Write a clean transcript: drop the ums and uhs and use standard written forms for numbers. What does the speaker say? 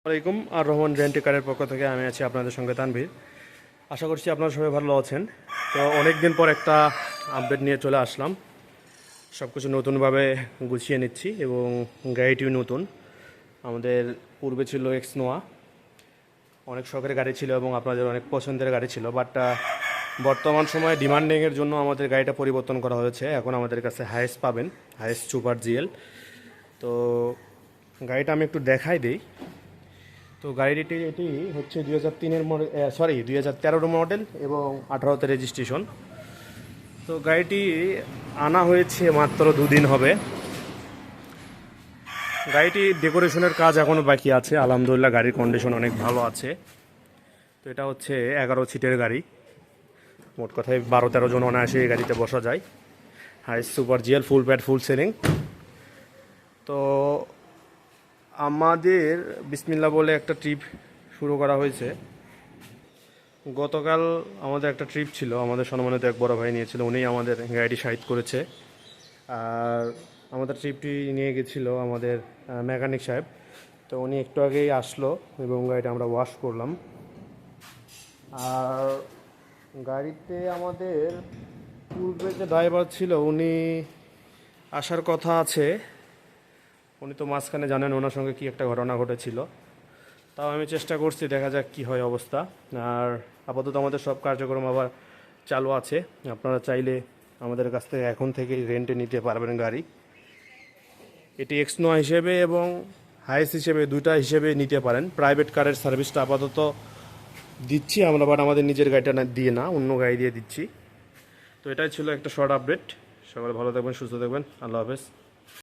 আসসালামাইকুম আর রহমান রেন্টি কারের পক্ষ থেকে আমি আছি আপনাদের সঙ্গে তানভীর। আশা করছি আপনারা সবাই ভালো আছেন। তো অনেক দিন পর একটা আপডেট নিয়ে চলে আসলাম। সব কিছু নতুনভাবে গুছিয়ে নিচ্ছি এবং গাড়িটিও নতুন। আমাদের পূর্বে ছিল এক্স নোয়া, অনেক শখের গাড়ি ছিল এবং আপনাদের অনেক পছন্দের গাড়ি ছিল, বাট বর্তমান সময়ে ডিমান্ডিংয়ের জন্য আমাদের গাড়িটা পরিবর্তন করা হয়েছে। এখন আমাদের কাছে হাইয়েস্ট পাবেন, হাইয়েস্ট সুপার জিএল। তো গাড়িটা আমি একটু দেখাই দিই। তো গাড়িটি এটি হচ্ছে 2003-এর মডেল, 2013 মডেল এবং 18তে রেজিস্ট্রেশন। তো গাড়িটি আনা হয়েছে মাত্র দুদিন হবে। গাড়িটি ডেকোরেশনের কাজ এখনও বাকি আছে। আলহামদুলিল্লাহ গাড়ির কন্ডিশন অনেক ভালো আছে। তো এটা হচ্ছে 11 সিটের গাড়ি, মোট কথায় 12-13 জন অনায়াসে এই গাড়িতে বসা যায়। High super GL, full pad, full selling. তো আমাদের বিসমিল্লাহ বলে একটা ট্রিপ শুরু করা হয়েছে। গতকাল আমাদের একটা ট্রিপ ছিল, আমাদের সম্মানিত এক বড় ভাই নিয়েছিল, উনি আমাদের গাড়িটি সাইড করেছে। আর আমাদের ট্রিপটি নিয়ে গেছিলো আমাদের মেকানিক সাহেব। তো উনি একটু আগেই আসলো এবং গাড়িটা আমরা ওয়াশ করলাম। আর গাড়িতে আমাদের পূর্বে যে ড্রাইভার ছিল উনি আসার কথা আছে। উনি তো মাঝখানে জানেন ওনার সঙ্গে কী একটা ঘটনা ঘটেছিল। তাও আমি চেষ্টা করছি, দেখা যাক কী হয় অবস্থা। আর আপাতত আমাদের সব কার্যক্রম আবার চালু আছে। আপনারা চাইলে আমাদের কাছ থেকে এখন থেকেই রেন্টে নিতে পারবেন গাড়ি। এটি এক্সনোয়া হিসেবে এবং হাইস হিসেবে দুইটা হিসেবে নিতে পারেন। প্রাইভেট কারের সার্ভিসটা আপাতত দিচ্ছি আমরা, বাট আমাদের নিজের গাড়িটা দিয়ে না, অন্য গাড়ি দিয়ে দিচ্ছি। তো এটাই ছিল একটা শর্ট আপডেট। সকালে ভালো থাকবেন, সুস্থ থাকবেন। আল্লাহ হাফেজ।